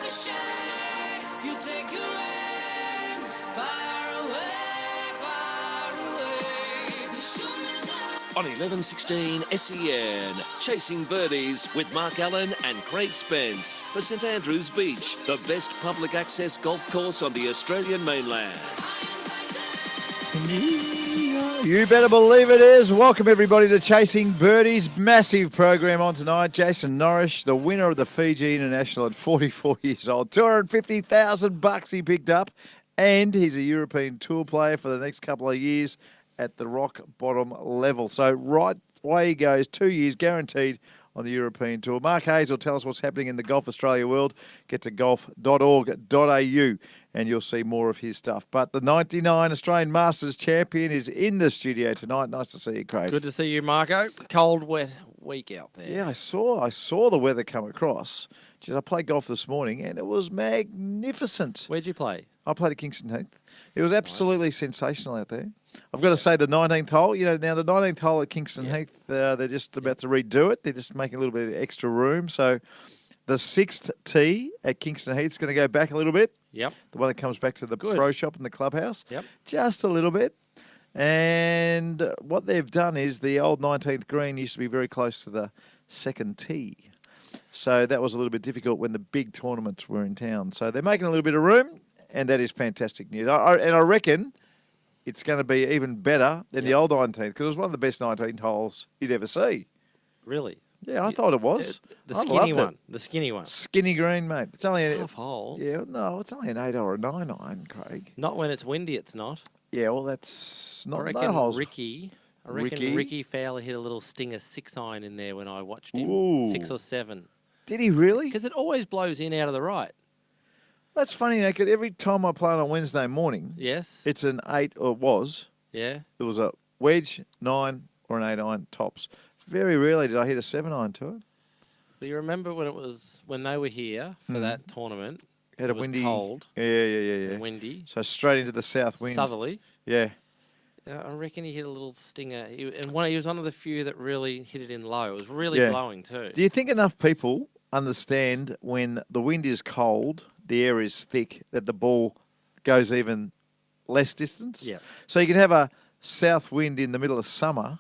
On 1116 SEN, Chasing Birdies with Mark Allen and Craig Spence for St Andrews Beach, the best public access golf course on the Australian mainland. You better believe it is. Welcome everybody to Chasing Birdies. Massive program on tonight. Jason Norris, the winner of the Fiji International at 44 years old. $250,000 he picked up, and he's a European Tour player for the next couple of years at the rock bottom level. So right away he goes, 2 years guaranteed on the European Tour. Mark Hayes will tell us what's happening in the Golf Australia world. Get to golf.org.au and you'll see more of his stuff. But the 99 Australian Masters champion is in the studio tonight. Nice to see you, Craig. Good to see you, Marco. Cold, wet week out there. Yeah, I saw the weather come across. Jeez, I played golf this morning and it was magnificent. Where'd you play? I played at Kingston Heath. It was absolutely sensational out there. I've got to say the 19th hole, now the 19th hole at Kingston Heath, they're just about to redo it. They're just making a little bit of extra room. So the 6th tee at Kingston Heath is going to go back a little bit. Yep. The one that comes back to the pro shop in the clubhouse. Yep. Just a little bit. And what they've done is the old 19th green used to be very close to the 2nd tee. So that was a little bit difficult when the big tournaments were in town. So they're making a little bit of room, and that is fantastic news. And I reckon it's going to be even better than the old 19th, because it was one of the best 19th holes you'd ever see. Really? Yeah, I thought it was. The skinny one. The skinny one. Skinny green, mate. It's only a tough hole. Yeah, no, it's only an 8 or a 9 iron, Craig. Not when it's windy, it's not. Yeah, well, that's not I reckon holes. Ricky Fowler hit a little stinger 6 iron in there when I watched him. Ooh. 6 or 7. Did he really? Because it always blows in out of the right. That's funny, Naked. Every time I play on a Wednesday morning, yes, it's an 8, or was. Yeah. It was a wedge, 9, or an 8 iron tops. Very rarely did I hit a 7 iron to it. But you remember when they were here for that tournament? Had it was windy, cold. Yeah. And windy. So straight into the south wind. Southerly. Yeah. I reckon he hit a little stinger. He was one of the few that really hit it in low. It was really blowing too. Do you think enough people understand when the wind is cold, the air is thick, that the ball goes even less distance? Yeah. So you can have a south wind in the middle of summer,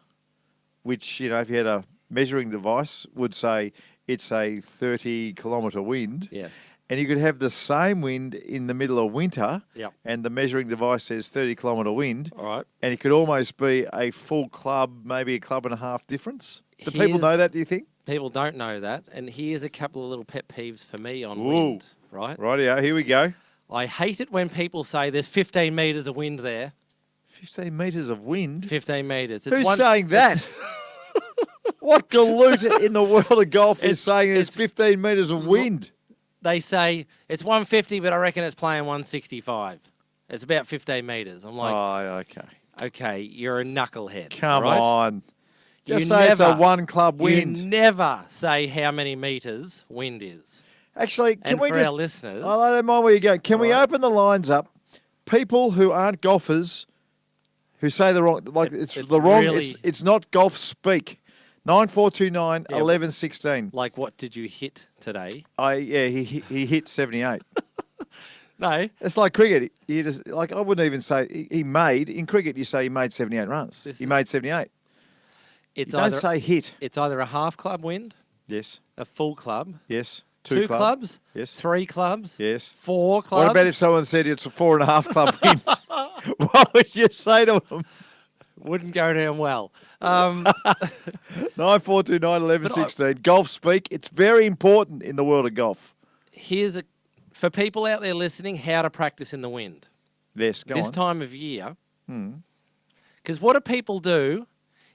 which, if you had a measuring device, would say it's a 30-kilometre wind. Yes. And you could have the same wind in the middle of winter, and the measuring device says 30-kilometre wind. All right. And it could almost be a full club, maybe a club and a half difference. Do people know that, do you think? People don't know that. And here's a couple of little pet peeves for me on wind, right? Rightio, here we go. I hate it when people say there's 15 metres of wind there. 15 metres of wind? 15 metres. Who's saying that? What galoot in the world of golf is saying there's 15 metres of wind? They say it's 150, but I reckon it's playing 165. It's about 15 metres. I'm like, oh, okay. Okay, you're a knucklehead. Come on. Just say it's a one-club wind. You never say how many metres wind is. Actually, can we for our listeners... I don't mind where you go. Can we open the lines up? People who aren't golfers who say the wrong... It's not golf speak. 9429 1116. Like, what did you hit today? He hit 78. No. It's like cricket. I wouldn't even say he made. In cricket, you say he made 78 runs. He made 78. Don't say hit. It's either a half club wind. Yes. A full club. Yes. Two clubs. Yes. 3 clubs. Yes. 4 clubs. What about if someone said it's a 4.5 club wind? What would you say to them? Wouldn't go down well. 9429 1116. Golf speak. It's very important in the world of golf. For people out there listening, how to practice in the wind. Yes, go on. This time of year. Because what do people do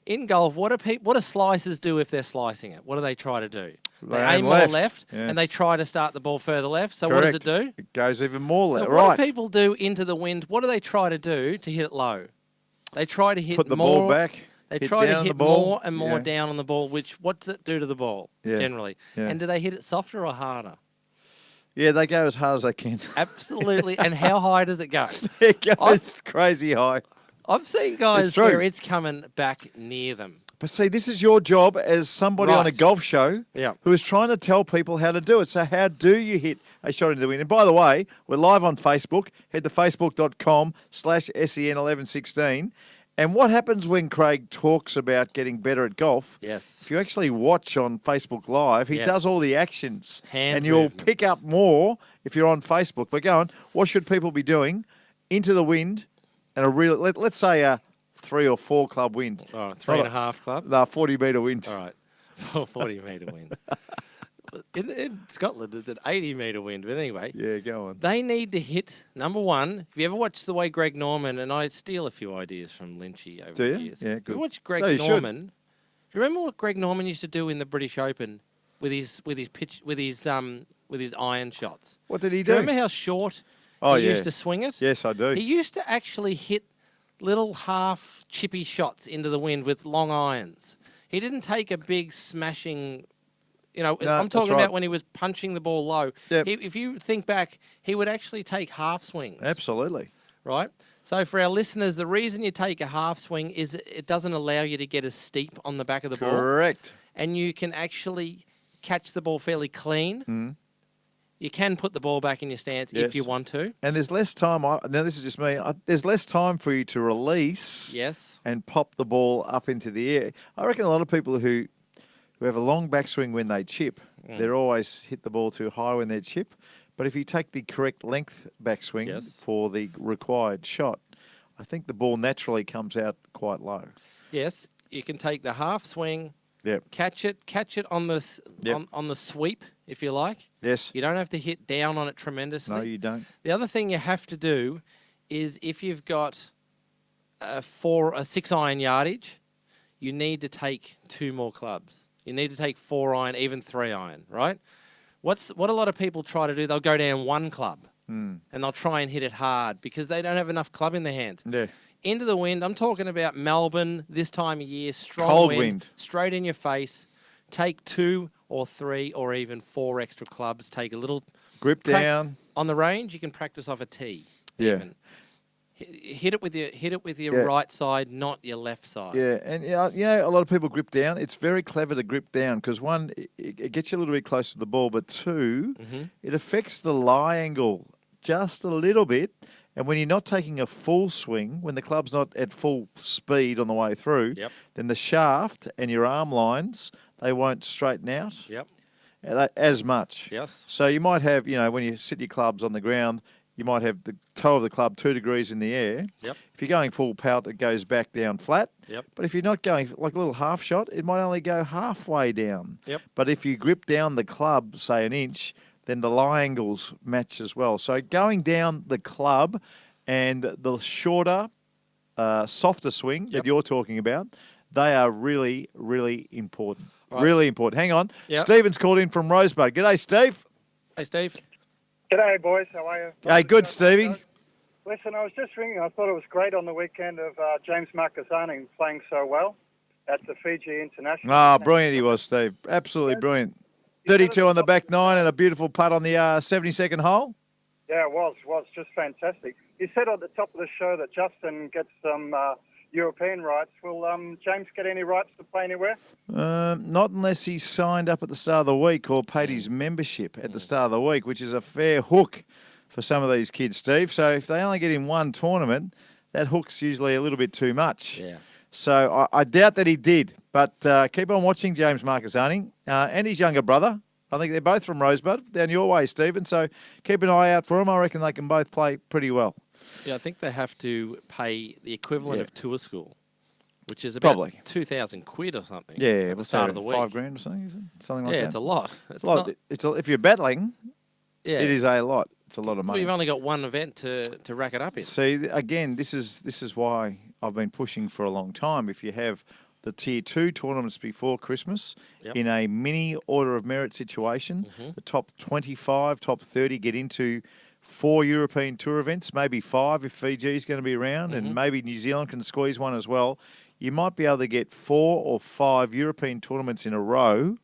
in golf? What do slicers do if they're slicing it? What do they try to do? They aim more left, and they try to start the ball further left. So Correct. what does it do? It goes even more left. So what do people do into the wind? What do they try to do to hit it low? They try to hit Put the ball back. They try to hit more and more down on the ball, what does it do to the ball, generally? Yeah. And do they hit it softer or harder? Yeah, they go as hard as they can. Absolutely. And how high does it go? It goes crazy high. I've seen guys where it's coming back near them. But see, this is your job as somebody on a golf show who is trying to tell people how to do it. So how do you hit a shot into the wind? And by the way, we're live on Facebook. Head to facebook.com/SEN1116. And what happens when Craig talks about getting better at golf? Yes. If you actually watch on Facebook Live, he does all the actions. Hand you'll movements. pick up more if you're on Facebook. But go on, what should people be doing? Into the wind and a real, let's say a 3 or 4 club wind. All right, 3.5 club? No, 40-metre wind. All right, 40-metre wind. In Scotland, it's an 80-metre wind. But anyway. Yeah, go on. They need to hit, number one, if you ever watched the way Greg Norman, and I steal a few ideas from Lynchy over the years. Yeah, good. If you watch Greg Norman, do you remember what Greg Norman used to do in the British Open with his iron shots? What did he Do do? you remember how short he used to swing it? Yes, I do. He used to actually hit little half chippy shots into the wind with long irons. He didn't take a big smashing, I'm talking about when he was punching the ball low. Yep. If you think back, he would actually take half swings. Absolutely. Right? So for our listeners, the reason you take a half swing is it doesn't allow you to get as steep on the back of the ball. Correct. And you can actually catch the ball fairly clean. You can put the ball back in your stance if you want to. And there's less time. Now, this is just me. There's less time for you to release and pop the ball up into the air. I reckon a lot of people who have a long backswing when they chip, they're always hit the ball too high when they chip. But if you take the correct length backswing for the required shot, I think the ball naturally comes out quite low. Yes, you can take the half swing, catch it on the on the sweep, if you like. Yes. You don't have to hit down on it tremendously. No, you don't. The other thing you have to do is if you've got a 6-iron yardage, you need to take 2 more clubs. You need to take 4-iron, even 3-iron, right? What a lot of people try to do, they'll go down 1 club and they'll try and hit it hard because they don't have enough club in their hands. Yeah. Into the wind, I'm talking about Melbourne this time of year, strong Cold wind, straight in your face. Take 2 or 3 or even 4 extra clubs. Take a little grip down. On the range, you can practice off a tee. Yeah. Even. Hit it with your right side, not your left side. Yeah, and a lot of people grip down. It's very clever to grip down because 1, it gets you a little bit closer to the ball, but 2, it affects the lie angle just a little bit. And when you're not taking a full swing, when the club's not at full speed on the way through, then the shaft and your arm lines, they won't straighten out as much. Yes. So you might have, when you sit your clubs on the ground, you might have the toe of the club 2 degrees in the air. Yep. If you're going full pelt, it goes back down flat. Yep. But if you're not going like a little half shot, it might only go halfway down. Yep. But if you grip down the club, say an inch, then the lie angles match as well. So going down the club and the shorter, softer swing that you're talking about, they are really, really important. Right. Really important. Hang on. Yep. Stephen's called in from Rosebud. G'day, Steve. Hey, Steve. G'day, boys. How are you? Hey, good, Stevie. Listen, I was just ringing. I thought it was great on the weekend of James Marcasani playing so well at the Fiji International. Oh, brilliant he was, Steve. Absolutely brilliant. 32 on the back 9 and a beautiful putt on the 72nd hole. Yeah, it was just fantastic. You said at the top of the show that Justin gets some European rights. Will James get any rights to play anywhere? Not unless he signed up at the start of the week or paid his membership at the start of the week, which is a fair hook for some of these kids, Steve. So if they only get in 1 tournament, that hook's usually a little bit too much. Yeah. So I doubt that he did. But keep on watching James Marcasani and his younger brother. I think they're both from Rosebud, down your way, Stephen. So keep an eye out for them. I reckon they can both play pretty well. Yeah, I think they have to pay the equivalent of tour school, which is about probably £2,000 or something. Yeah, at the start of the week. $5,000 or something, is it? Something like that. Yeah, it's a lot. It's a lot. If you're battling, it is a lot. It's a lot of money. Well, you've only got one event to rack it up in. See, again, this is why I've been pushing for a long time. If you have the Tier 2 tournaments before Christmas in a mini order of merit situation, the top 25, top 30 get into 4 European Tour events, maybe 5 if Fiji is going to be around, and maybe New Zealand can squeeze one as well. You might be able to get 4 or 5 European tournaments in a row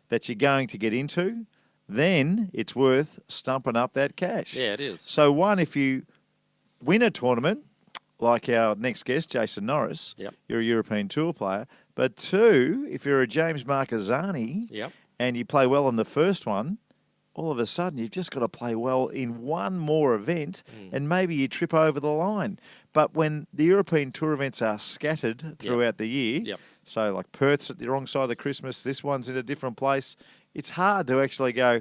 that you're going to get into. Then it's worth stumping up that cash. Yeah, it is. So one, if you win a tournament, like our next guest, Jason Norris, you're a European Tour player, But two, if you're a James Marquezani Yep. and you play well on the first one, all of a sudden you've just got to play well in one more event and maybe you trip over the line. But when the European Tour events are scattered throughout the year, so like Perth's at the wrong side of Christmas, this one's in a different place, it's hard to actually go,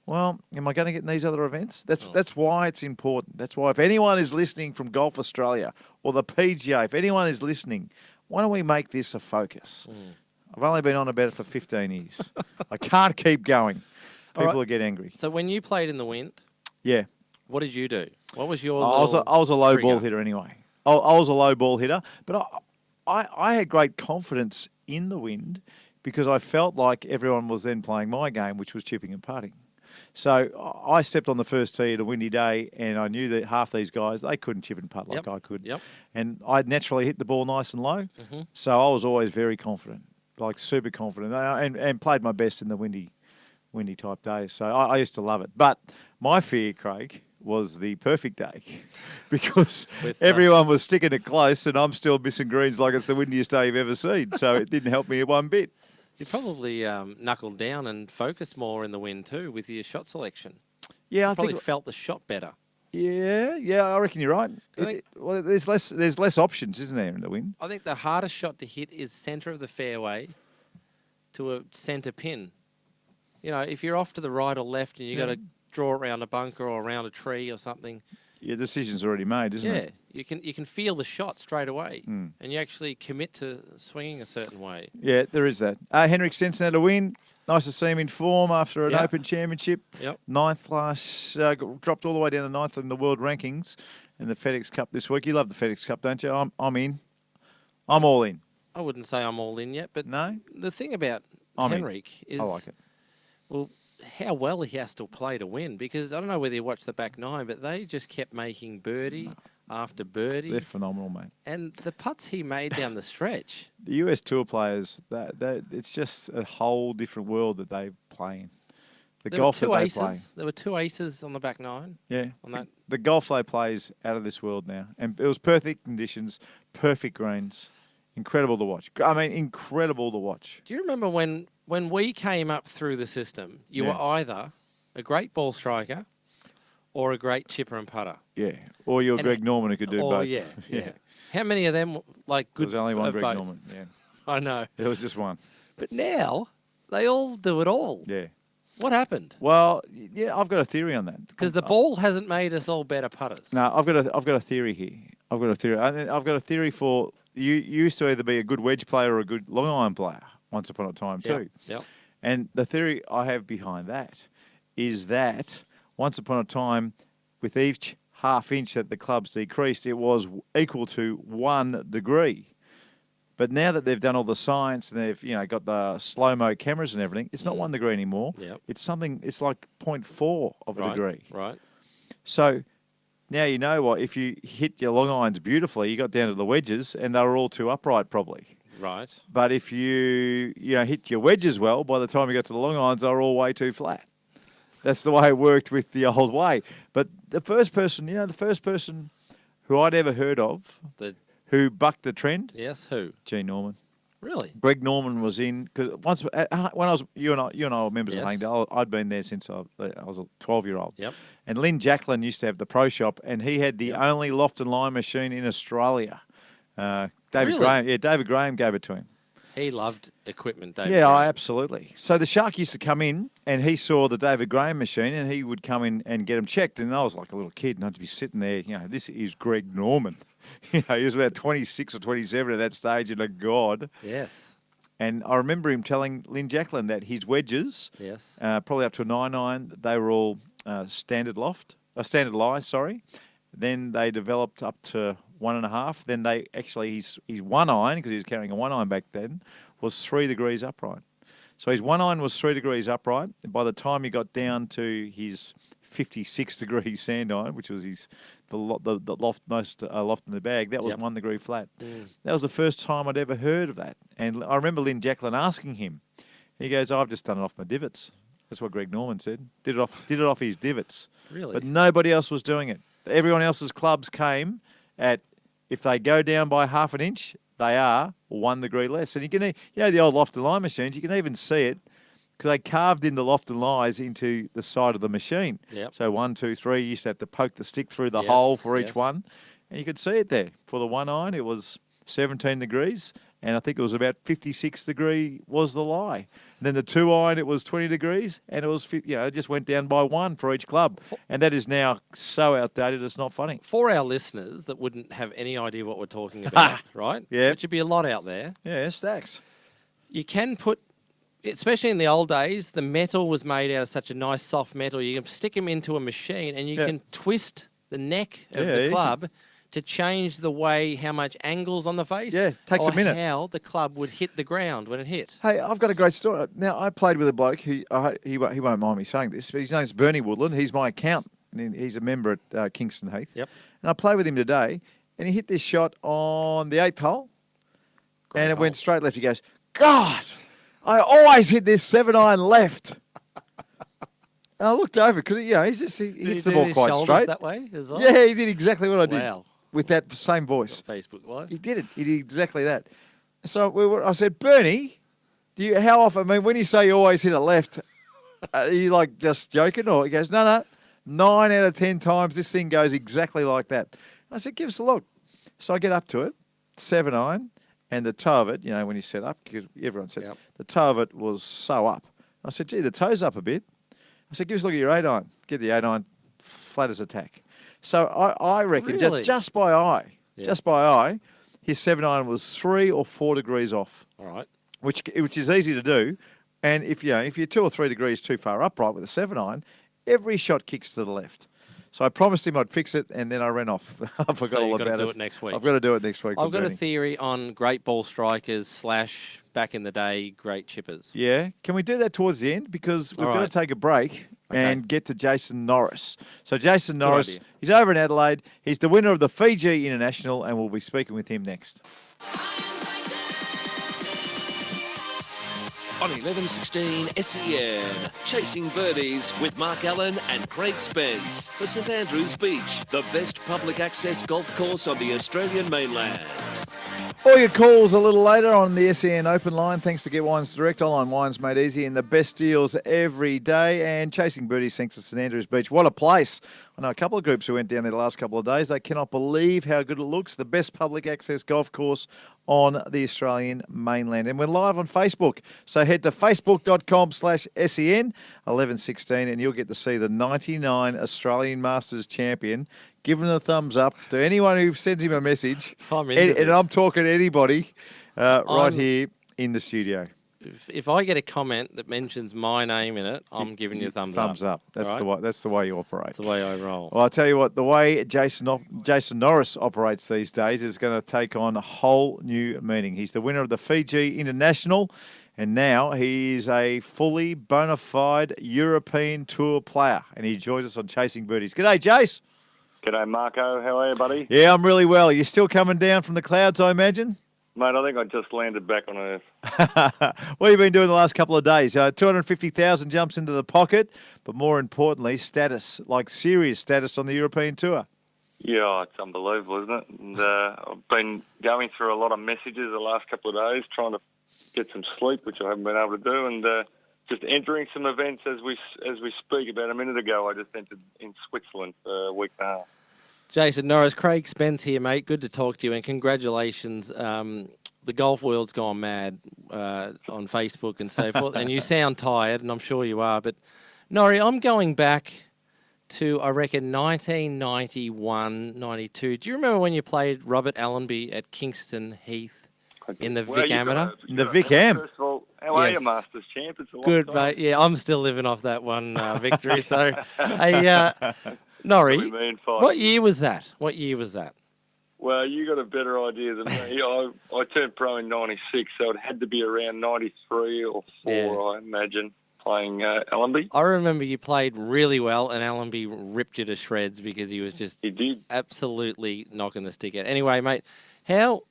well, am I going to get in these other events? That's why it's important. That's why if anyone is listening from Golf Australia or the PGA, if anyone is listening, why don't we make this a focus? I've only been on about it for 15 years. I can't keep going. People will get angry. So when you played in the wind, what did you do? What was your I was a low trigger? ball hitter anyway. I was a low ball hitter, but I had great confidence in the wind because I felt like everyone was then playing my game, which was chipping and putting. So I stepped on the first tee at a windy day, and I knew that half these guys, they couldn't chip and putt like I could. And I naturally hit the ball nice and low, so I was always very confident, like super confident, and played my best in the windy type days. So I used to love it. But my fear, Craig, was the perfect day because everyone was sticking it close and I'm still missing greens like it's the windiest day you've ever seen. So it didn't help me one bit. You probably knuckled down and focused more in the wind too with your shot selection. Yeah, I probably felt the shot better. Yeah, I reckon you're right. Well, there's less options, isn't there, in the wind? I think the hardest shot to hit is centre of the fairway to a centre pin. You know, if you're off to the right or left and you got to draw around a bunker or around a tree or something. Your decision's already made, isn't it? Yeah, you can feel the shot straight away, and you actually commit to swinging a certain way. Yeah, there is that. Henrik Stenson had a win. Nice to see him in form after an Open Championship. Ninth last, dropped all the way down to ninth in the world rankings in the FedEx Cup this week. You love the FedEx Cup, don't you? I'm in. I'm all in. I wouldn't say I'm all in yet, but the thing about Henrik is, I like it. Well, how well he has to play to win, because I don't know whether you watched the back nine, but they just kept making birdie after birdie. They're phenomenal, mate. And the putts he made down the stretch. The US Tour players, it's just a whole different world that they play in. The golf that they play. There were two aces on the back nine. Yeah. On that. The golf they play is out of this world now. And it was perfect conditions, perfect greens. Incredible to watch. I mean, incredible to watch. Do you remember when we came up through the system, you were either a great ball striker or a great chipper and putter? Yeah. Or you're Greg Norman who could do both. Yeah. How many of them, like, good? There was only one Greg both? Norman. Yeah. I know. There was just one. But now they all do it all. Yeah. What happened? Well, yeah, I've got a theory on that. Because the ball hasn't made us all better putters. No, I've got a theory here. I've got a theory for you used to either be a good wedge player or a good long iron player once upon a time too. Yep. And the theory I have behind that is that once upon a time, with each half inch that the clubs decreased, it was equal to 1 degree. But now that they've done all the science and they've got the slow-mo cameras and everything, it's not 1 degree anymore. Yep. It's like 0.4 of a degree. Right. So now you know what, if you hit your long irons beautifully, you got down to the wedges and they were all too upright probably. Right. But if you hit your wedges well, by the time you got to the long irons, they were all way too flat. That's the way it worked with the old way. But the first person who I'd ever heard of who bucked the trend. Yes, who? G. Norman. Really? Greg Norman was in, because once when I was you and I were members of Langdale. I'd been there since I was a 12-year-old. Yep. And Lynn Jacklin used to have the pro shop, and he had the only loft and line machine in Australia. David Graham gave it to him. He loved equipment, David. Yeah, absolutely. So the Shark used to come in, and he saw the David Graham machine, and he would come in and get them checked. And I was like a little kid, and I'd be sitting there, this is Greg Norman. He was about 26 or 27 at that stage, and a god. Yes. And I remember him telling Lynn Jacklin that his wedges, probably up to a 9-iron, they were all standard lie, sorry. Then they developed up to 1.5. Then his 1-iron, because he was carrying a 1-iron back then, was 3 degrees upright. So his 1-iron was 3 degrees upright. And by the time he got down to his 56-degree sand iron, which was the loft in the bag, that was 1 degree flat. That was the first time I'd ever heard of that. And I remember Lynn Jacklin asking him. He goes, "I've just done it off my divots." That's what Greg Norman said. Did it off his divots. Really? But nobody else was doing it. Everyone else's clubs came at if they go down by half an inch, they are 1 degree less. And you can, the old loft and lie machines, you can even see it because they carved in the loft and lies into the side of the machine. Yep. So 1, 2, 3, you used to have to poke the stick through the hole for each one. And you could see it there. For the 1 iron, it was 17 degrees. And I think it was about 56 degree was the lie. And then the 2 iron, it was 20 degrees, and it was, it just went down by 1 for each club. And that is now so outdated, it's not funny. For our listeners that wouldn't have any idea what we're talking about, right? Yeah. Which would be a lot out there. Yeah, stacks. You can put, especially in the old days, the metal was made out of such a nice soft metal. You can stick them into a machine and you can twist the neck of the club to change the way, how much angles on the face. Yeah, takes a minute. How the club would hit the ground when it hit. Hey, I've got a great story. Now, I played with a bloke who, he won't mind me saying this, but his name's Bernie Woodland. He's my accountant. And he's a member at Kingston, Heath. Yep. And I played with him today, and he hit this shot on the 8th hole, and it went straight left. He goes, God, I always hit this 7 iron left. And I looked over because, he hits the ball quite straight. That way as well? Yeah, he did exactly what I did. Wow. With that same voice. Facebook Live. He did it. He did exactly that. So I said, Bernie, how often, when you say you always hit it left, are you like just joking? Or he goes, no, 9 out of 10 times this thing goes exactly like that. I said, give us a look. So I get up to it, 7 iron, and the toe of it, when you set up, because everyone sets, the toe of it was so up. I said, gee, the toe's up a bit. I said, give us a look at your 8 iron. Get the 8 iron flat as a tack. So I reckon just by eye, his 7 iron was 3 or 4 degrees off. All right. Which is easy to do. And if you're 2 or 3 degrees too far upright with a 7 iron, every shot kicks to the left. So I promised him I'd fix it, and then I ran off. I forgot all about it. You've got to do it next week. I've got to do it next week. I've got a theory on great ball strikers / back in the day great chippers. Yeah. Can we do that towards the end? Because we've got to take a break and get to Jason Norris. So Jason Norris, he's over in Adelaide. He's the winner of the Fiji International, and we'll be speaking with him next. On 1116 SEN, Chasing Birdies with Mark Allen and Craig Spence for St Andrews Beach, the best public access golf course on the Australian mainland. All your calls a little later on the SEN open line. Thanks to Get Wines Direct. Online wines made easy and the best deals every day. And Chasing Birdies thanks to St Andrews Beach. What a place. I know a couple of groups who went down there the last couple of days. They cannot believe how good it looks. The best public access golf course on the Australian mainland. And we're live on Facebook. So head to facebook.com/SEN 1116 and you'll get to see the 99 Australian Masters champion. Give him a thumbs up to anyone who sends him a message. And I'm talking to anybody right here in the studio. If I get a comment that mentions my name in it, I'm giving you a thumbs up. Thumbs up. That's the way you operate. That's the way I roll. Well, I'll tell you what, the way Jason Norris operates these days is going to take on a whole new meaning. He's the winner of the Fiji International, and now he's a fully bona fide European Tour player, and he joins us on Chasing Birdies. G'day, Jace. G'day, Marco. How are you, buddy? Yeah, I'm really well. You're still coming down from the clouds, I imagine? Mate, I think I just landed back on Earth. What have you been doing the last couple of days? 250,000 jumps into the pocket, but more importantly, status, like serious status on the European Tour. Yeah, it's unbelievable, isn't it? And I've been going through a lot of messages the last couple of days, trying to get some sleep, which I haven't been able to do, and just entering some events as we speak. About a minute ago, I just entered in Switzerland for a week and a half. Jason Norris, Craig Spence here, mate. Good to talk to you, and congratulations. The golf world's gone mad on Facebook and so forth, and you sound tired, and I'm sure you are. But, Norrie, I'm going back to, I reckon, 1991, 92. Do you remember when you played Robert Allenby at Kingston Heath in the Vic Amateur? The Vic Am. First of all, how are you, Masters champ? It's a long Good, time. mate. Yeah, I'm still living off that one victory. So, hey, Norrie, what year was that? Well, you got a better idea than me. I turned pro in 96, so it had to be around 93 or 4, I imagine, playing Allenby. I remember you played really well, and Allenby ripped you to shreds because he was just absolutely knocking the stick out. Anyway, mate, how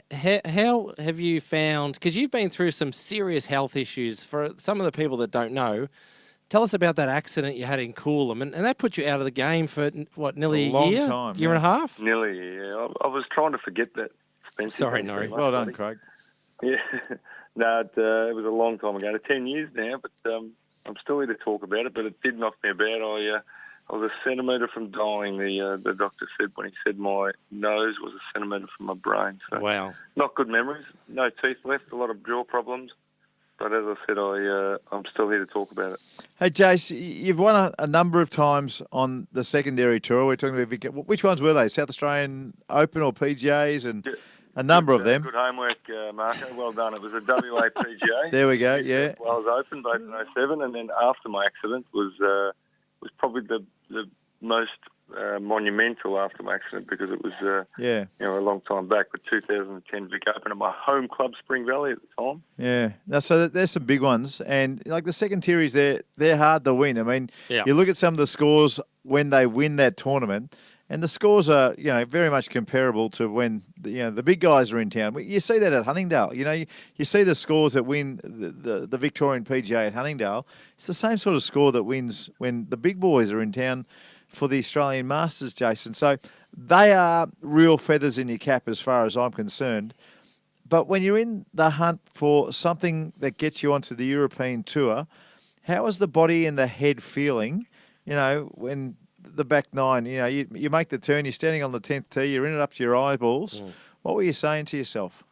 have you found, because you've been through some serious health issues, for some of the people that don't know, tell us about that accident you had in Coolum, and that put you out of the game for, what, nearly a long year? time, Year and a half? Nearly, yeah. I was trying to forget that. Spence. Sorry, Norris. Well done, Craig. Yeah. No, it was a long time ago. 10 years now, but I'm still here to talk about it, but it did knock me about. I was a centimetre from dying, the doctor said, when he said my nose was a centimetre from my brain. So Wow. not good memories. No teeth left, a lot of jaw problems. But as I said, I'm still here to talk about it. Hey, Jace, you've won a number of times on the secondary tour. We're talking about which ones were they? South Australian Open or PGAs and a number of them. Good homework, Marco. Well done. It was a WA PGA. There we go, yeah. Well, I was Open both in 07, and then after my accident was probably the most monumental after my accident because it was a long time back with 2010 Vic Open at my home club, Spring Valley at the time. Yeah. Now, so there's some big ones, and like the second tiers, they're hard to win. I mean, you look at some of the scores when they win that tournament, and the scores are very much comparable to when the big guys are in town. You see that at Huntingdale. You see the scores that win the Victorian PGA at Huntingdale. It's the same sort of score that wins when the big boys are in town for the Australian Masters, Jason. So they are real feathers in your cap as far as I'm concerned. But when you're in the hunt for something that gets you onto the European Tour, how is the body and the head feeling, when the back nine, you make the turn, you're standing on the 10th tee, you're in it up to your eyeballs. What were you saying to yourself?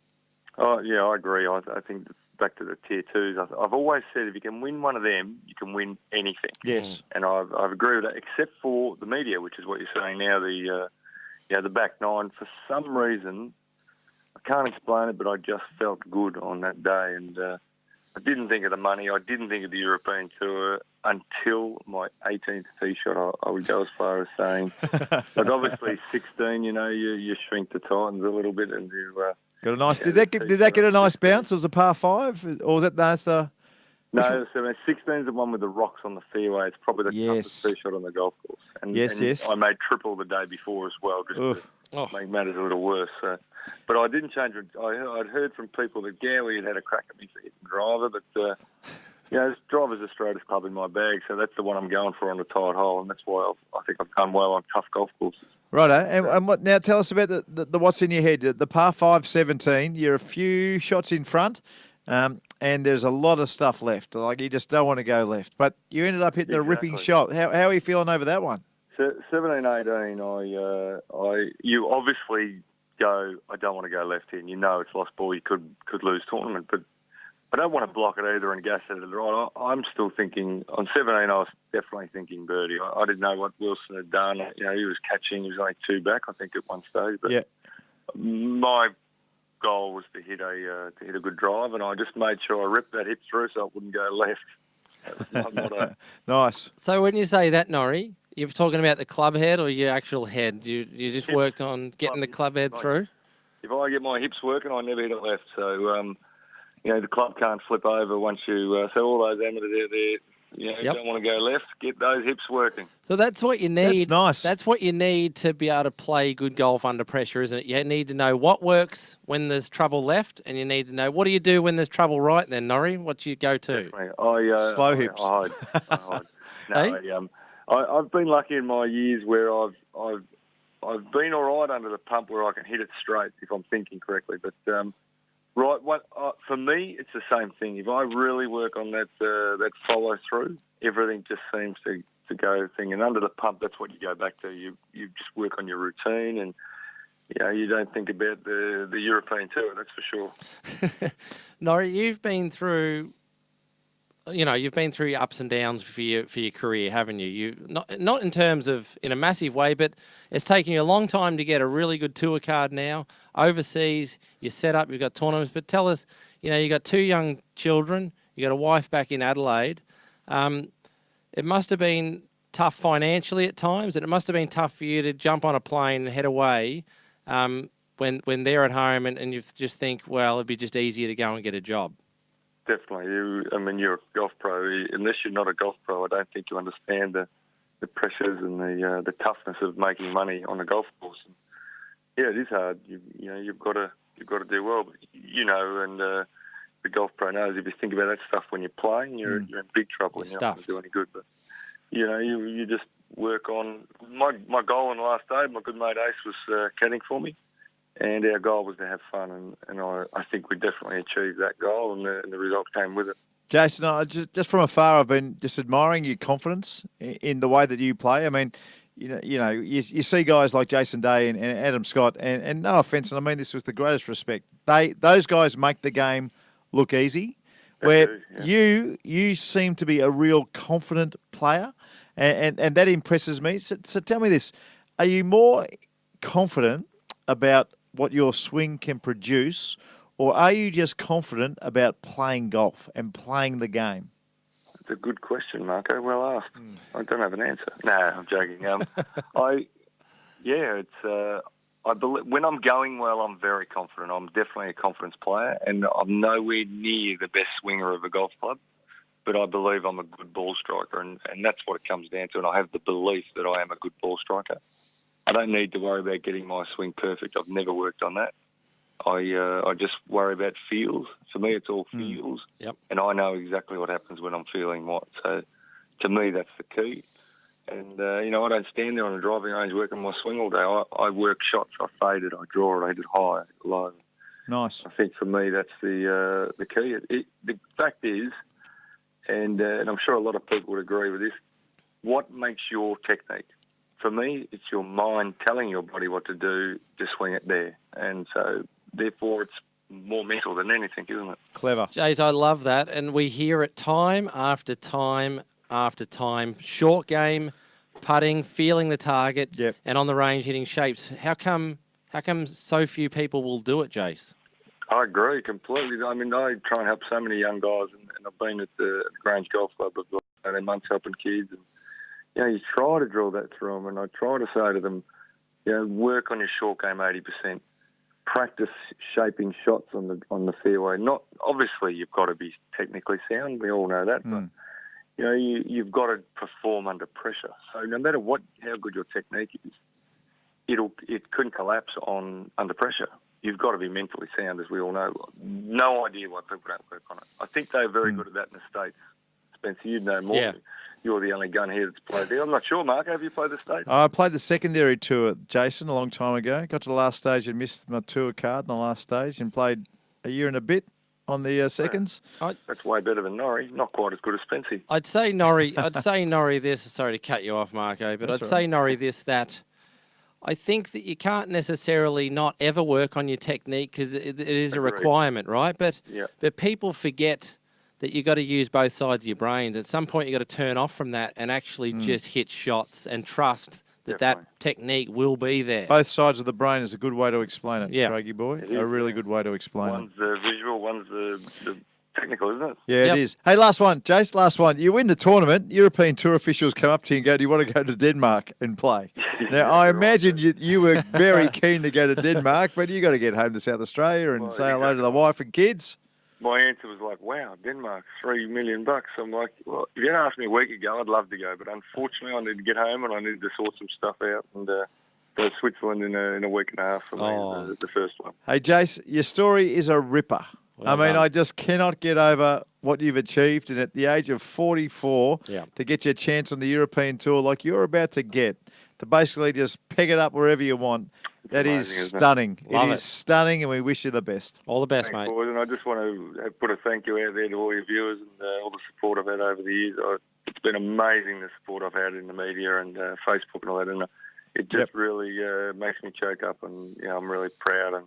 Oh, yeah, I agree. I think back to the tier twos, I've always said if you can win one of them, you can win anything. Yes. And I've agreed with that, except for the media, which is what you're saying now, the back nine. For some reason, I can't explain it, but I just felt good on that day. And I didn't think of the money. I didn't think of the European Tour until my 18th tee shot. I would go as far as saying, like obviously 16, you shrink the Titans a little bit and you... Got a nice. Did that get a nice bounce as a par five, or was that the? No, 16 is the one with the rocks on the fairway. It's probably the toughest tee shot on the golf course. And, yes. I made triple the day before as well, just to make matters a little worse. But I didn't change it. I'd heard from people that Gowie had a crack at me for hitting driver, but this driver's the straightest club in my bag, so that's the one I'm going for on the tight hole, and that's why I think I've done well on tough golf courses. Righto, and what now? Tell us about the what's in your head. The par 5 17. You're a few shots in front, and there's a lot of stuff left. Like you just don't want to go left, but you ended up hitting a ripping shot. How are you feeling over that one? 17, 18. You obviously go. I don't want to go left here. And it's lost ball. You could lose tournament, but I don't want to block it either and gas it to the right. I'm still thinking, on 17, I was definitely thinking birdie. I didn't know what Wilson had done. He was catching. He was only 2 back, I think, at one stage. But my goal was to hit a good drive, and I just made sure I ripped that hip through so it wouldn't go left. That was my motto. Nice. So when you say that, Norrie, you're talking about the club head or your actual head? You just worked on getting the club head through? If I get my hips working, I never hit it left. So... the club can't flip over once you... so all those amateurs out there, you don't want to go left, get those hips working. So that's what you need. That's nice. That's what you need to be able to play good golf under pressure, isn't it? You need to know what works when there's trouble left, and you need to know what do you do when there's trouble right then, Norrie? What do you go to? Slow hips. I hide. No, I've been lucky in my years where I've been all right under the pump where I can hit it straight if I'm thinking correctly, but... for me, it's the same thing. If I really work on that follow through, everything just seems to go thing. And under the pump, that's what you go back to. You just work on your routine, and you don't think about the European Tour. That's for sure. Norrie, you've been through. You've been through your ups and downs for your career, haven't you? You not in terms of in a massive way, but it's taken you a long time to get a really good tour card now. Overseas, you're set up, you've got tournaments. But tell us, you got 2 young children, you got a wife back in Adelaide. It must have been tough financially at times, and it must have been tough for you to jump on a plane and head away when they're at home, and you just think, well, it'd be just easier to go and get a job. Definitely. You're a golf pro. Unless you're not a golf pro, I don't think you understand the pressures and the toughness of making money on a golf course. And it is hard. You've got to do well. But, and the golf pro knows, if you think about that stuff when you're playing, you're in big trouble and you're not going to do any good. But, you just work on... My goal on the last day, my good mate Ace was caddying for me, and our goal was to have fun, and I think we definitely achieved that goal, and the result came with it. Jason, just from afar, I've been just admiring your confidence in the way that you play. I mean, you see guys like Jason Day and Adam Scott, and no offence, and I mean this with the greatest respect, those guys make the game look easy, where you seem to be a real confident player, and that impresses me. So tell me this, are you more confident about what your swing can produce, or are you just confident about playing golf and playing the game? That's a good question, Marco. Well asked. I don't have an answer. No, I'm joking. I believe when I'm going well, I'm very confident. I'm definitely a confidence player, and I'm nowhere near the best swinger of a golf club. But I believe I'm a good ball striker, and that's what it comes down to. And I have the belief that I am a good ball striker. I don't need to worry about getting my swing perfect. I've never worked on that. I just worry about feels. For me, it's all feels. Yep. And I know exactly what happens when I'm feeling what. So to me, that's the key. And, I don't stand there on the driving range working my swing all day. I work shots. I fade it. I draw it. I hit it high, I hit it low. Nice. I think for me, that's the key. The fact is, and I'm sure a lot of people would agree with this, what makes your technique? For me, it's your mind telling your body what to do to swing it there. And so, therefore, it's more mental than anything, isn't it? Clever. Jace, I love that. And we hear it time after time after time. Short game, putting, feeling the target, and on the range hitting shapes. How come so few people will do it, Jace? I agree completely. I mean, I try and help so many young guys, and I've been at the Grange Golf Club for 18 months helping kids, and you try to drill that through them, and I try to say to them, work on your short game 80%. Practice shaping shots on the fairway. Not obviously you've got to be technically sound. We all know that, but you've got to perform under pressure. So no matter how good your technique is, it couldn't collapse under pressure. You've got to be mentally sound, as we all know. No idea why people don't work on it. I think they're very good at that in the States. Spencer, you'd know more. Yeah. You're the only gun here that's played there. I'm not sure, Mark. Have you played the States? I played the secondary tour, Jason, a long time ago. Got to the last stage and missed my tour card in the last stage and played a year and a bit on the seconds. That's way better than Norris. Not quite as good as Spencer. I'd say Norris this. Sorry to cut you off, Marco, but I'd say Norris this, that I think that you can't necessarily not ever work on your technique because it is a requirement, right? But people forget that you've got to use both sides of your brain. At some point, you've got to turn off from that and actually just hit shots and trust that technique will be there. Both sides of the brain is a good way to explain it, Craigie boy. A really good way to explain one's it. One's the visual, one's the technical, isn't it? Yeah, it is. Hey, last one, Jace, last one. You win the tournament, European Tour officials come up to you and go, do you want to go to Denmark and play? Now, I imagine you were very keen to go to Denmark, but you got to get home to South Australia and say hello to the wife and kids. My answer was like, wow, Denmark, $3 million. I'm like, well, if you had asked me a week ago, I'd love to go. But unfortunately, I need to get home and I need to sort some stuff out and go to Switzerland in a week and a half for me, the first one. Hey, Jace, your story is a ripper. Well done. I just cannot get over what you've achieved. And at the age of 44, to get your chance on the European Tour like you're about to get, to basically just peg it up wherever you want. That is stunning. It is stunning, and we wish you the best. All the best, Thanks, mate. Boys, and I just want to put a thank you out there to all your viewers and all the support I've had over the years. It's been amazing, the support I've had in the media and Facebook and all that, and it just really makes me choke up, and I'm really proud and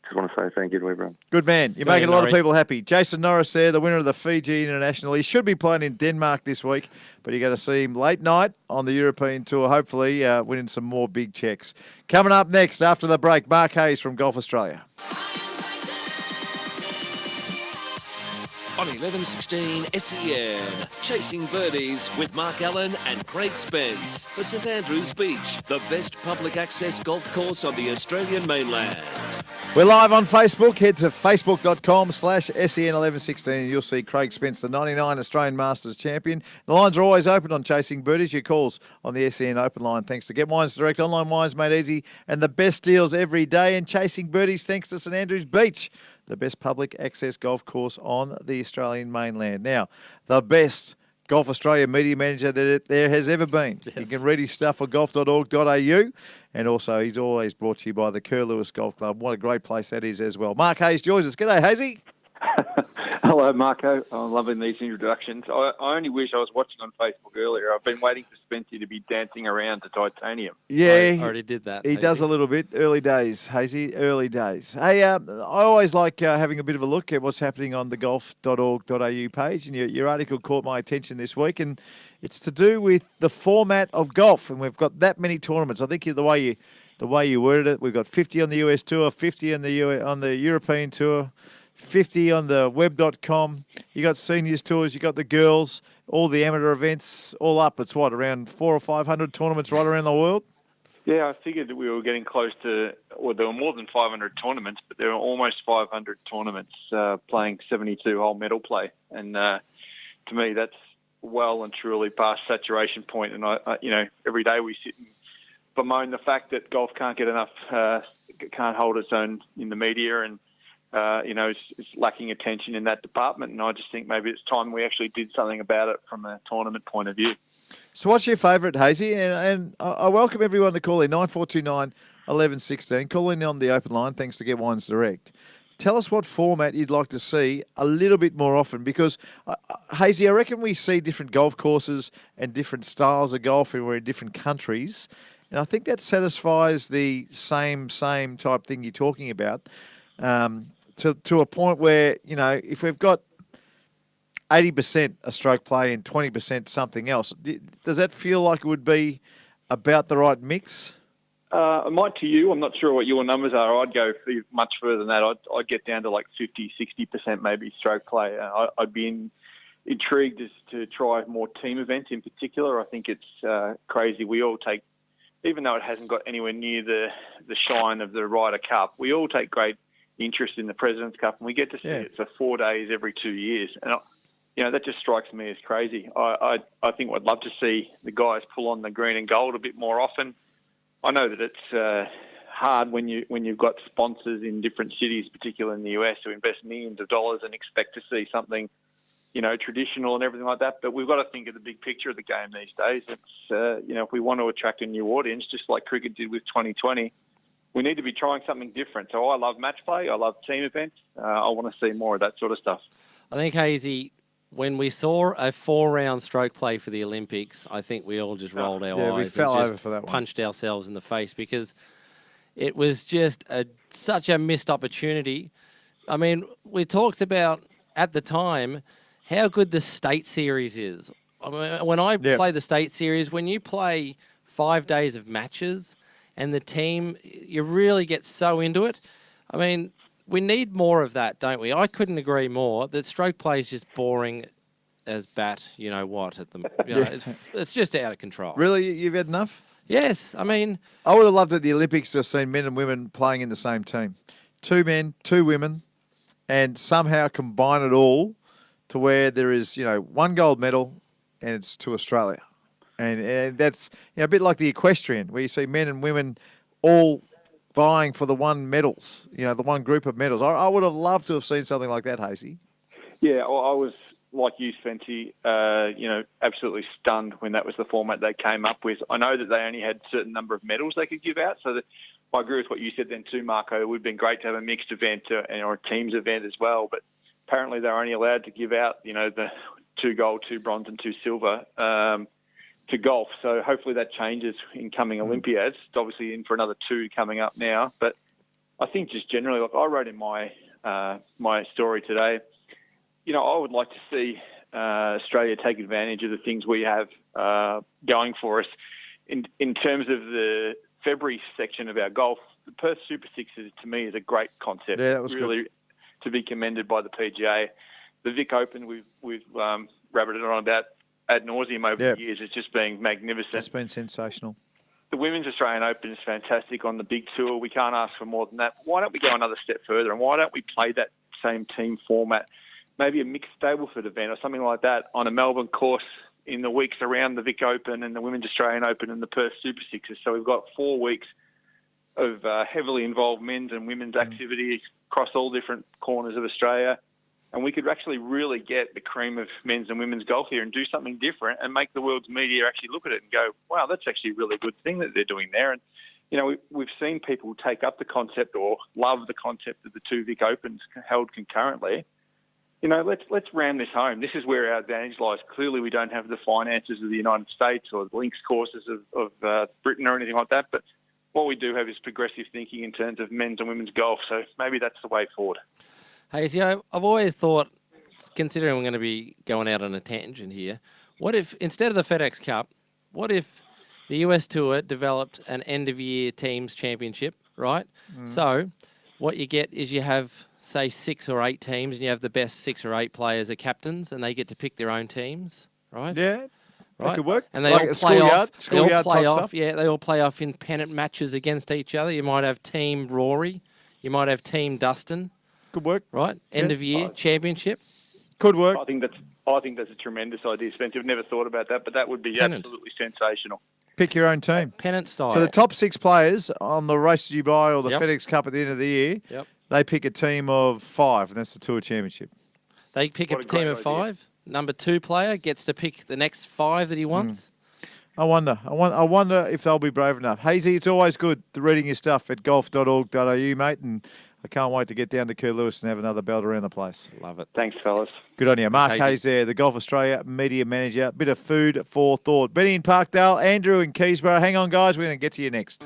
just want to say thank you to everyone. Good man. You're making a lot of people happy. Jason Norris there, the winner of the Fiji International. He should be playing in Denmark this week, but you're going to see him late night on the European Tour, hopefully winning some more big checks. Coming up next after the break, Mark Hayes from Golf Australia. On 1116 SEN, Chasing Birdies with Mark Allen and Craig Spence for St Andrews Beach, the best public access golf course on the Australian mainland. We're live on Facebook. Head to facebook.com/SEN1116 and you'll see Craig Spence, the 99 Australian Masters champion. The lines are always open on Chasing Birdies. Your calls on the SEN open line. Thanks to Get Wines Direct. Online wines made easy and the best deals every day. And Chasing Birdies thanks to St Andrews Beach, the best public access golf course on the Australian mainland. Now, the best Golf Australia media manager that there has ever been. Yes. You can read his stuff on golf.org.au. And also, he's always brought to you by the Kerr Lewis Golf Club. What a great place that is as well. Mark Hayes joins us. G'day, Hazy. Hello, Marco. I'm loving these introductions. I only wish I was watching on Facebook earlier. I've been waiting for Spencer to be dancing around to Titanium. Yeah. I already did that. He does a little bit. Early days, Hazy. Early days. Hey, I always like having a bit of a look at what's happening on the golf.org.au page. And your article caught my attention this week. And it's to do with the format of golf. And we've got that many tournaments. I think the way you worded it, we've got 50 on the US Tour, 50 on the European Tour, 50 on the web.com. You got seniors tours, you got the girls, all the amateur events, all up. It's around 400 or 500 tournaments right around the world? Yeah, I figured that we were getting close to, well, there were more than 500 tournaments, but there were almost 500 tournaments playing 72-hole medal play. And to me, that's well and truly past saturation point. And, every day we sit and bemoan the fact that golf can't get enough, can't hold its own in the media and, it's lacking attention in that department. And I just think maybe it's time we actually did something about it from a tournament point of view. So what's your favourite, Hazy? And I welcome everyone to call in 9429 1116. Call in on the open line, thanks to Get Wines Direct. Tell us what format you'd like to see a little bit more often because, Hazy, I reckon we see different golf courses and different styles of golf and we're in different countries. And I think that satisfies the same type thing you're talking about. To a point where, if we've got 80% a stroke play and 20% something else, does that feel like it would be about the right mix? It might to you. I'm not sure what your numbers are. I'd go much further than that. I'd get down to like 50, 60% maybe stroke play. I'd be intrigued as to try more team events in particular. I think it's crazy. We all take, even though it hasn't got anywhere near the shine of the Ryder Cup, we all take great interest in the President's Cup, and we get to see it for 4 days every 2 years. And, that just strikes me as crazy. I think I'd love to see the guys pull on the green and gold a bit more often. I know that it's hard when you've got sponsors in different cities, particularly in the US, who invest millions of dollars and expect to see something, traditional and everything like that. But we've got to think of the big picture of the game these days. It's, if we want to attract a new audience, just like cricket did with 2020, we need to be trying something different. So I love match play. I love team events. I want to see more of that sort of stuff. I think, Hazy, when we saw a 4-round stroke play for the Olympics, I think we all just rolled our eyes we fell and over just for that one. Punched ourselves in the face because it was just such a missed opportunity. I mean, we talked about at the time how good the state series is. I mean, when I play the state series, when you play 5 days of matches and the team, you really get so into it. I mean, we need more of that, don't we? I couldn't agree more. That stroke play is just boring as bat, it's just out of control. Really? You've had enough? Yes. I mean, I would have loved at the Olympics to have seen men and women playing in the same team. 2 men, 2 women, and somehow combine it all to where there is, 1 gold medal and it's to Australia. And that's a bit like the equestrian, where you see men and women all vying for the one medals, the one group of medals. I would have loved to have seen something like that, Hazy. Yeah, I was, like you, Spency, absolutely stunned when that was the format they came up with. I know that they only had a certain number of medals they could give out, so that I agree with what you said then too, Marco. It would have been great to have a mixed event or a teams event as well, but apparently they're only allowed to give out, the 2 gold, 2 bronze and 2 silver to golf. So hopefully that changes in coming Olympiads. It's obviously in for another 2 coming up now. But I think just generally, like I wrote in my my story today, I would like to see Australia take advantage of the things we have going for us. In terms of the February section of our golf, the Perth Super Sixes to me is a great concept. Yeah, that was really good. To be commended by the PGA. The Vic Open we've rabbited on about ad nauseum over the years. It's just been magnificent. It's been sensational. the Women's Australian Open is fantastic on the big tour. We can't ask for more than that. Why don't we go another step further, and why don't we play that same team format, maybe a mixed Stableford event or something like that on a Melbourne course in the weeks around the Vic Open and the Women's Australian Open and the Perth Super Sixes. So we've got 4 weeks of heavily involved men's and women's activity across all different corners of Australia. And we could actually really get the cream of men's and women's golf here and do something different and make the world's media actually look at it and go, wow, that's actually a really good thing that they're doing there. And, you know, we've seen people take up the concept or love the concept of the 2 Vic Opens held concurrently. You know, let's ram this home. This is where our advantage lies. Clearly, we don't have the finances of the United States or the links courses of Britain or anything like that. But what we do have is progressive thinking in terms of men's and women's golf. So maybe that's the way forward. Hey, you know, I've always thought, considering we're going to be going out on a tangent here, what if, instead of the FedEx Cup, what if the US Tour developed an end-of-year teams championship, right? So what you get is you have, say, 6 or 8 teams, and you have the best 6 or 8 players as captains, and they get to pick their own teams, right? Yeah, that right? could work. And they Like all play off. They all play off. stuff. Yeah, they all play off in pennant matches against each other. You might have Team Rory. You might have Team Dustin. Could work. Right? End of year championship. Could work. I think that's a tremendous idea, Spence. I've never thought about that, but that would be absolutely sensational. Pick your own team. Pennant style. So the top 6 players on the Race to Dubai or the Yep. FedEx Cup at the end of the year, Yep. they pick a team of 5, and that's the Tour Championship. They pick a What a team great of idea. 5. Number 2 player gets to pick the next 5 that he wants. I wonder if they'll be brave enough. Hazy, it's always good reading your stuff at golf.org.au, mate, and I can't wait to get down to Curlewis and have another belt around the place. Love it. Thanks, fellas. Good on you. Mark Hazy. Hayes there, the Golf Australia media manager. Bit of food for thought. Benny in Parkdale, Andrew in Keysborough. Hang on, guys. We're going to get to you next.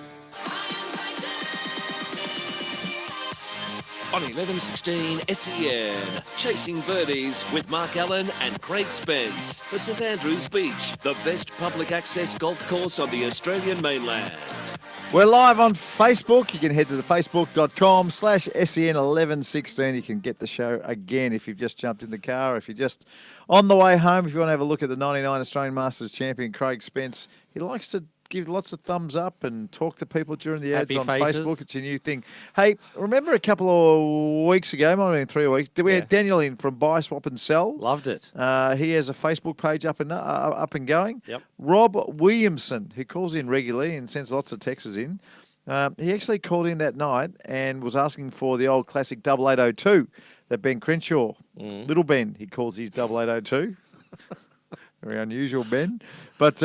On 1116 SEN, Chasing Birdies with Mark Allen and Craig Spence for St Andrews Beach, the best public access golf course on the Australian mainland. We're live on Facebook. You can head to the facebook.com/SEN1116. You can get the show again if you've just jumped in the car, if you're just on the way home, if you want to have a look at the 99 Australian Masters champion, Craig Spence. He likes to give lots of thumbs up and talk to people during the ads Happy on faces. Facebook. It's a new thing. Hey, remember a couple of weeks ago, might have been 3 weeks, we had Daniel in from Buy, Swap and Sell. Loved it. He has a Facebook page up and going. Yep. Rob Williamson, who calls in regularly and sends lots of texts in, he actually called in that night and was asking for the old classic 8802 that Ben Crenshaw, Little Ben, he calls his 8802. Very unusual, Ben. But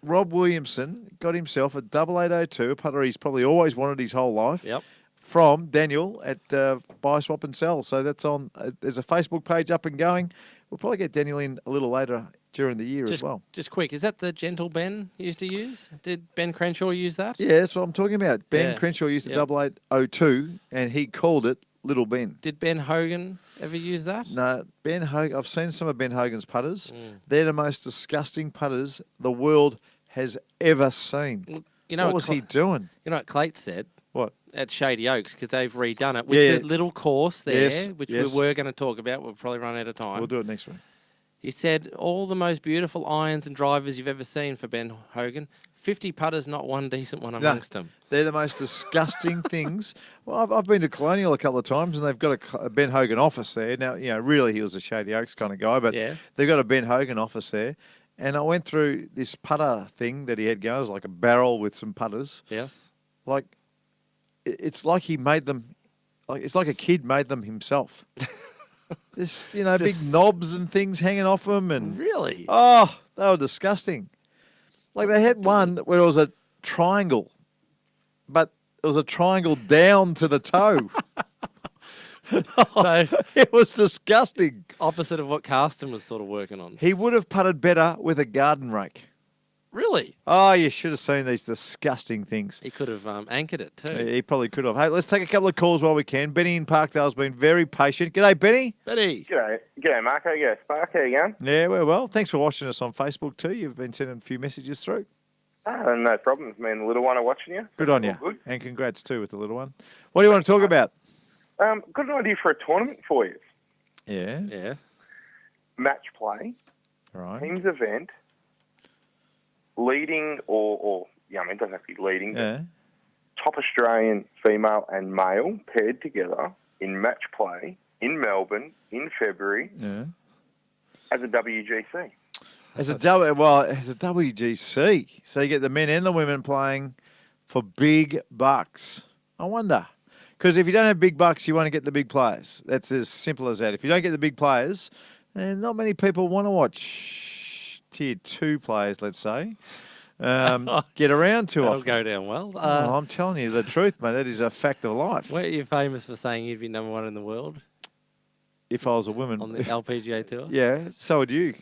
Rob Williamson got himself a 8802, a putter he's probably always wanted his whole life. Yep. From Daniel at Buy, Swap and Sell. So that's on. There's a Facebook page up and going. We'll probably get Daniel in a little later during the year as well. Just quick, is that the gentle Ben used to use? Did Ben Crenshaw use that? Yeah, that's what I'm talking about. Ben Yeah. Crenshaw used the Yep. 8802 and he called it Little Ben. Did Ben Hogan ever use that? No, Ben Hogan. I've seen some of Ben Hogan's putters. They're the most disgusting putters the world has ever seen. You know what was he doing? You know what Clayton said? What? At Shady Oaks, because they've redone it with Yeah. the little course there, Yes, which yes. we were going to talk about. We'll probably run out of time. We'll do it next week. He said, all the most beautiful irons and drivers you've ever seen for Ben Hogan. 50 putters, not one decent one amongst them. They're the most disgusting things. Well, I've been to Colonial a couple of times, and they've got a Ben Hogan office there. Now, you know, really he was a Shady Oaks kind of guy, but they've got a Ben Hogan office there. And I went through this putter thing that he had going. It was like a barrel with some putters. Yes. Like, it's like he made them, like it's like a kid made them himself. This, you know, big knobs and things hanging off them. And really? Oh, they were disgusting. Like they had one where it was a triangle, but it was a triangle down to the toe. So it was disgusting. Opposite of what Carsten was sort of working on. He would have putted better with a garden rake. Really? Oh, you should have seen these disgusting things. He could have anchored it too. He probably could have. Hey, let's take a couple of calls while we can. Benny in Parkdale's been very patient. G'day, Benny. Benny. G'day, Mark. How you going? Spark, how you going? Yeah, well. Thanks for watching us on Facebook too. You've been sending a few messages through. No problem. Me and the little one are watching you. Good on All you. Good. And congrats too with the little one. What do you want to talk about? Got an idea for a tournament for you. Yeah. Yeah. Match play, Right. teams event, leading or it doesn't have to be leading. Yeah. Top Australian female and male paired together in match play in Melbourne in February as a WGC. As a WGC. So you get the men and the women playing for big bucks. I wonder. Because if you don't have big bucks, you want to get the big players. That's as simple as that. If you don't get the big players, then not many people want to watch tier 2 players, let's say, get around too often. That'll go down well. I'm telling you the truth, mate. That is a fact of life. Weren't you famous for saying you'd be number 1 in the world? If I was a woman. On the LPGA Tour? Yeah, so would you.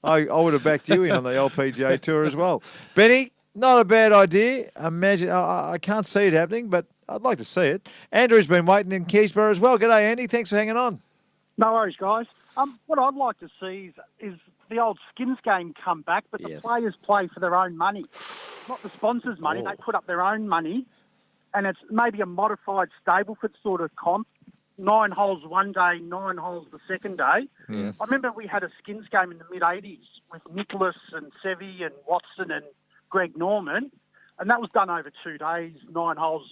I would have backed you in on the LPGA Tour as well. Benny, not a bad idea. Imagine I can't see it happening, but I'd like to see it. Andrew's been waiting in Keysborough as well. G'day, Andy. Thanks for hanging on. No worries, guys. What I'd like to see is the old skins game come back, but the players play for their own money, not the sponsors' money. They put up their own money, and it's maybe a modified Stableford sort of comp. 9 holes one day, 9 holes the second day. Yes. I remember we had a skins game in the mid-'80s with Nicholas and Seve and Watson and Greg Norman, and that was done over 2 days, 9 holes.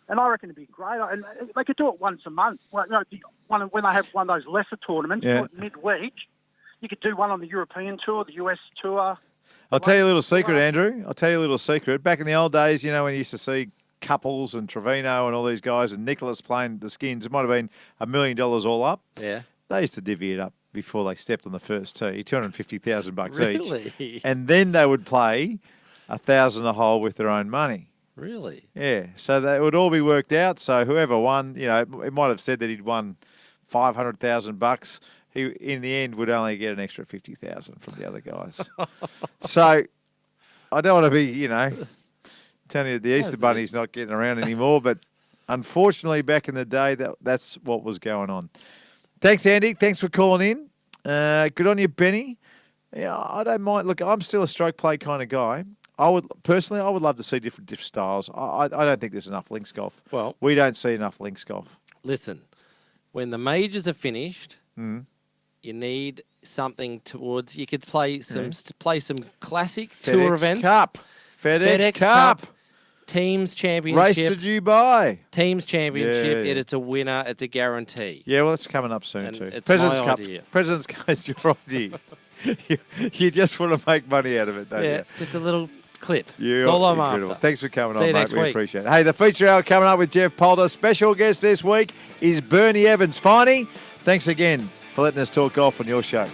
And I reckon it'd be great. And they could do it once a month. Well, when they have one of those lesser tournaments, do it midweek. You could do one on the European Tour, the US Tour. I'll tell you a little secret, Andrew. I'll tell you a little secret. Back in the old days, when you used to see Couples and Trevino and all these guys and Nicholas playing the skins, it might have been $1 million all up. Yeah. They used to divvy it up before they stepped on the first tee, $250,000 Really? each. And then they would play $1,000 a hole with their own money. Really? Yeah. So that would all be worked out. So whoever won, it might have said that he'd won $500,000. He, in the end, would only get an extra $50,000 from the other guys. So I don't want to be, telling you the Easter Bunny's not getting around anymore, but unfortunately, back in the day, that's what was going on. Thanks, Andy. Thanks for calling in. Good on you, Benny. Yeah, I don't mind. Look, I'm still a stroke play kind of guy. I would love to see different styles. I don't think there's enough links golf. Well, we don't see enough links golf. Listen, when the majors are finished, you need something towards. You could play some classic tour events. FedEx Cup. Teams Championship. Race to Dubai. Teams Championship. Yeah. It's a winner. It's a guarantee. Yeah, well, it's coming up soon too. It's President's my Cup. idea. President's Cup is your idea. You just want to make money out of it, don't you? Just a little clip. You're That's all I'm incredible. after. Thanks for coming See on, you mate. next We week. appreciate it. Hey, the feature hour coming up with Jeff Polter. Special guest this week is Bernie Evans. Finey, thanks again for letting us talk golf on your show.